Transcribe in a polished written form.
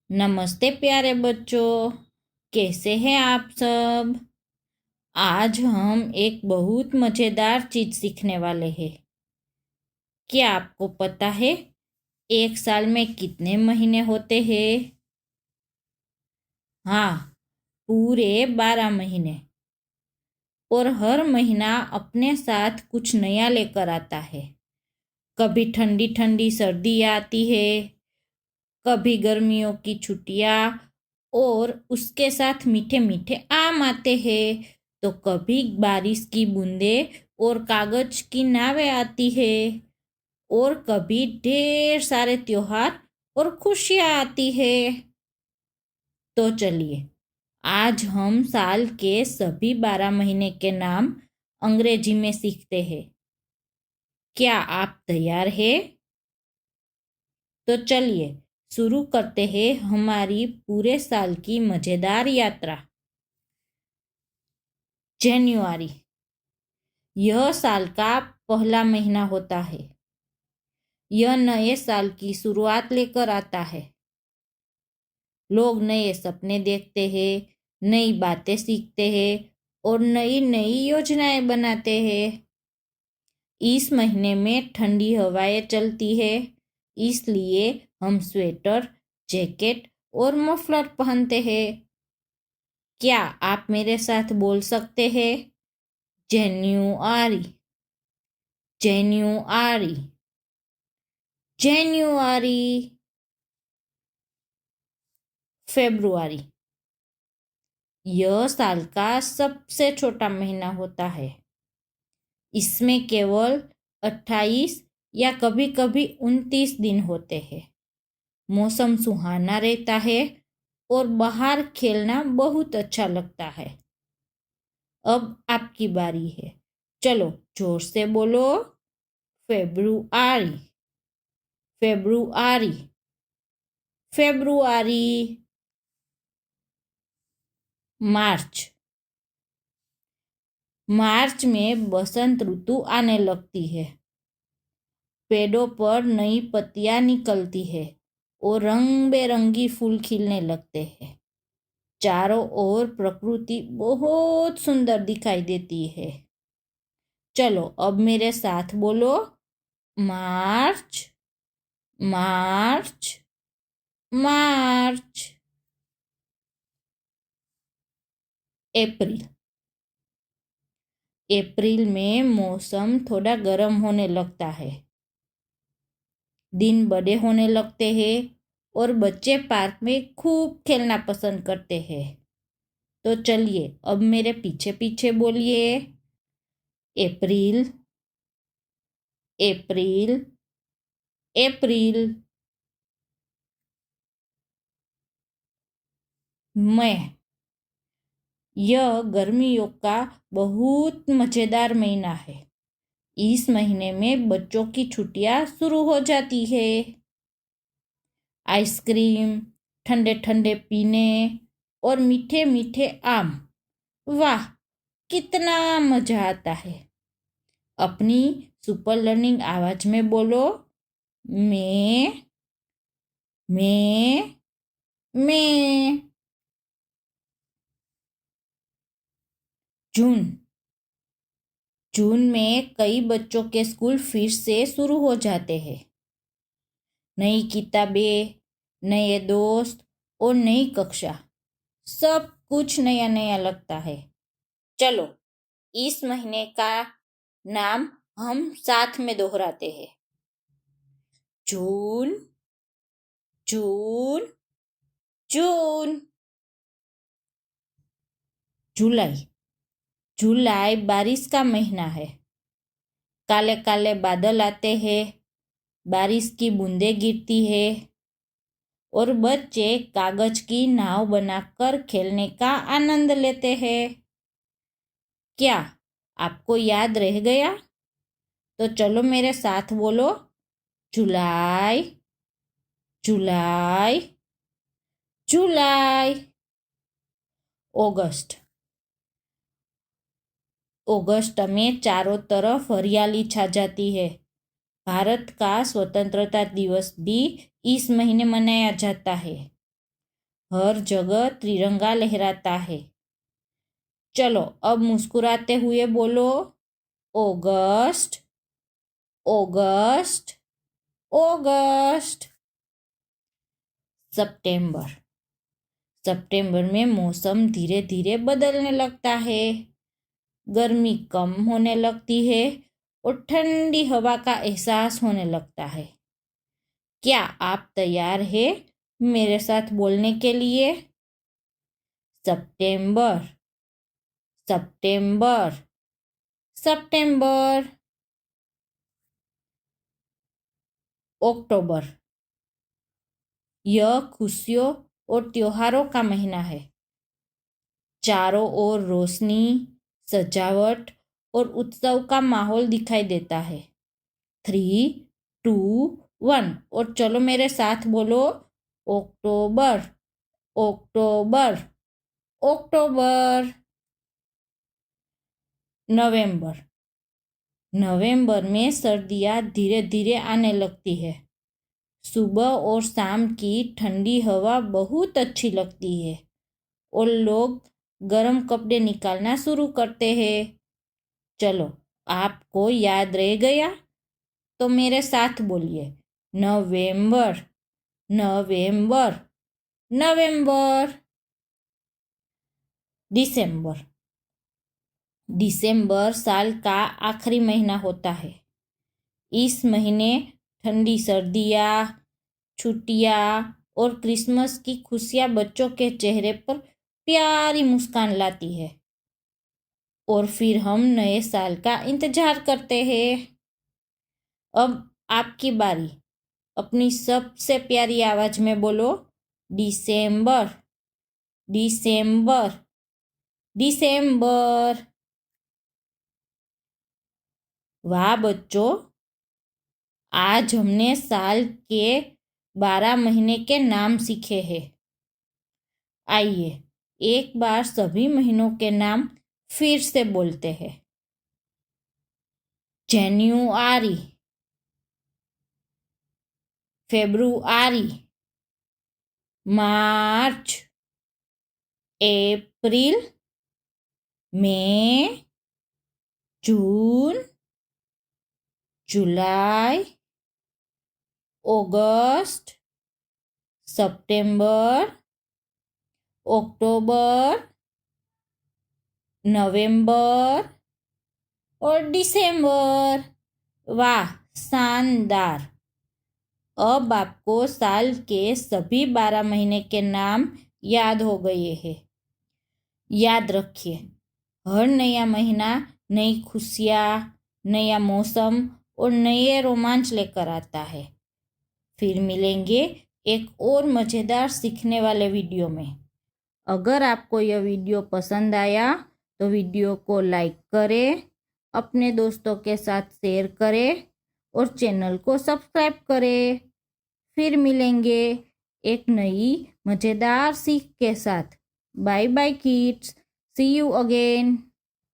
नमस्ते प्यारे बच्चों, कैसे हैं आप सब। आज हम एक बहुत मज़ेदार चीज़ सीखने वाले हैं। क्या आपको पता है एक साल में कितने महीने होते हैं? हाँ, पूरे 12 महीने। और हर महीना अपने साथ कुछ नया लेकर आता है। कभी ठंडी ठंडी सर्दी आती है, कभी गर्मियों की छुट्टियाँ और उसके साथ मीठे मीठे आम आते हैं, तो कभी बारिश की बूंदें और कागज की नावें आती है, और कभी ढेर सारे त्योहार और खुशियाँ आती है। तो चलिए आज हम साल के सभी 12 महीने के नाम अंग्रेजी में सीखते हैं। क्या आप तैयार हैं? तो चलिए शुरू करते हैं हमारी पूरे साल की मजेदार यात्रा। जनवरी, यह साल का पहला महीना होता है। यह नए साल की शुरुआत लेकर आता है। लोग नए सपने देखते हैं, नई बातें सीखते हैं और नई नई योजनाएं बनाते हैं। इस महीने में ठंडी हवाएं चलती है, इसलिए हम स्वेटर, जैकेट और मफलर पहनते हैं। क्या आप मेरे साथ बोल सकते हैं? जनवरी, जनवरी, जनवरी। फरवरी, यह साल का सबसे छोटा महीना होता है। इसमें केवल 28 या कभी कभी 29 दिन होते हैं। मौसम सुहाना रहता है और बाहर खेलना बहुत अच्छा लगता है। अब आपकी बारी है, चलो जोर से बोलो। February, February, February. मार्च, मार्च में बसंत ऋतु आने लगती है। पेड़ों पर नई पत्तियां निकलती है और रंग बेरंगी फूल खिलने लगते हैं। चारों ओर प्रकृति बहुत सुंदर दिखाई देती है। चलो अब मेरे साथ बोलो। मार्च, मार्च, मार्च। अप्रैल, अप्रैल में मौसम थोड़ा गर्म होने लगता है। दिन बड़े होने लगते हैं और बच्चे पार्क में खूब खेलना पसंद करते हैं। तो चलिए अब मेरे पीछे पीछे बोलिए। अप्रैल, अप्रैल, अप्रैल। मई, यह गर्मियों का बहुत मजेदार महीना है। इस महीने में बच्चों की छुट्टियां शुरू हो जाती है। आइसक्रीम, ठंडे ठंडे पीने और मीठे मीठे आम, वाह कितना मजा आता है। अपनी सुपर लर्निंग आवाज में बोलो। मैं, मैं, मैं। जून, जून में कई बच्चों के स्कूल फिर से शुरू हो जाते हैं। नई किताबें, नए दोस्त और नई कक्षा, सब कुछ नया नया लगता है। चलो इस महीने का नाम हम साथ में दोहराते हैं। जून, जून, जून। जुलाई, जुलाई बारिश का महीना है। काले काले बादल आते हैं, बारिश की बूंदें गिरती है और बच्चे कागज की नाव बनाकर खेलने का आनंद लेते हैं। क्या आपको याद रह गया? तो चलो मेरे साथ बोलो। जुलाई, जुलाई, जुलाई। अगस्त, अगस्त में चारों तरफ हरियाली छा जाती है। भारत का स्वतंत्रता दिवस भी इस महीने मनाया जाता है। हर जगह तिरंगा लहराता है। चलो अब मुस्कुराते हुए बोलो, अगस्त, अगस्त, अगस्त। सितंबर, सितंबर में मौसम धीरे धीरे बदलने लगता है। गर्मी कम होने लगती है और ठंडी हवा का एहसास होने लगता है। क्या आप तैयार हैं मेरे साथ बोलने के लिए? सितंबर, सितंबर, सितंबर। अक्टूबर, यह खुशियों और त्योहारों का महीना है। चारों ओर रोशनी, सजावट और उत्सव का माहौल दिखाई देता है। 3, 2, 1 और चलो मेरे साथ बोलो, अक्टूबर, अक्टूबर, अक्टूबर। नवंबर, नवंबर में सर्दियाँ धीरे धीरे आने लगती है। सुबह और शाम की ठंडी हवा बहुत अच्छी लगती है और लोग गर्म कपड़े निकालना शुरू करते हैं। चलो आपको याद रह गया तो मेरे साथ बोलिए, नवंबर, नवंबर, नवंबर। दिसंबर, दिसंबर साल का आखिरी महीना होता है। इस महीने ठंडी सर्दियाँ, छुट्टियाँ और क्रिसमस की खुशियाँ बच्चों के चेहरे पर प्यारी मुस्कान लाती है और फिर हम नए साल का इंतजार करते हैं। अब आपकी बारी। अपनी सबसे प्यारी आवाज में बोलो, दिसंबर, दिसंबर, दिसंबर। वाह बच्चों, आज हमने साल के 12 महीने के नाम सीखे हैं। आइए एक बार सभी महीनों के नाम फिर से बोलते हैं। जनवरी, फरवरी, मार्च, अप्रैल, मई, जून, जुलाई, अगस्त, सितंबर, अक्टूबर, नवंबर और दिसंबर। वाह, शानदार। अब आपको साल के सभी 12 महीने के नाम याद हो गए हैं। याद रखिए, हर नया महीना नई खुशियाँ, नया मौसम और नए रोमांच लेकर आता है। फिर मिलेंगे एक और मज़ेदार सीखने वाले वीडियो में। अगर आपको यह वीडियो पसंद आया तो वीडियो को लाइक करें, अपने दोस्तों के साथ शेयर करें और चैनल को सब्सक्राइब करें। फिर मिलेंगे एक नई मज़ेदार सीख के साथ। Bye bye kids, see you again.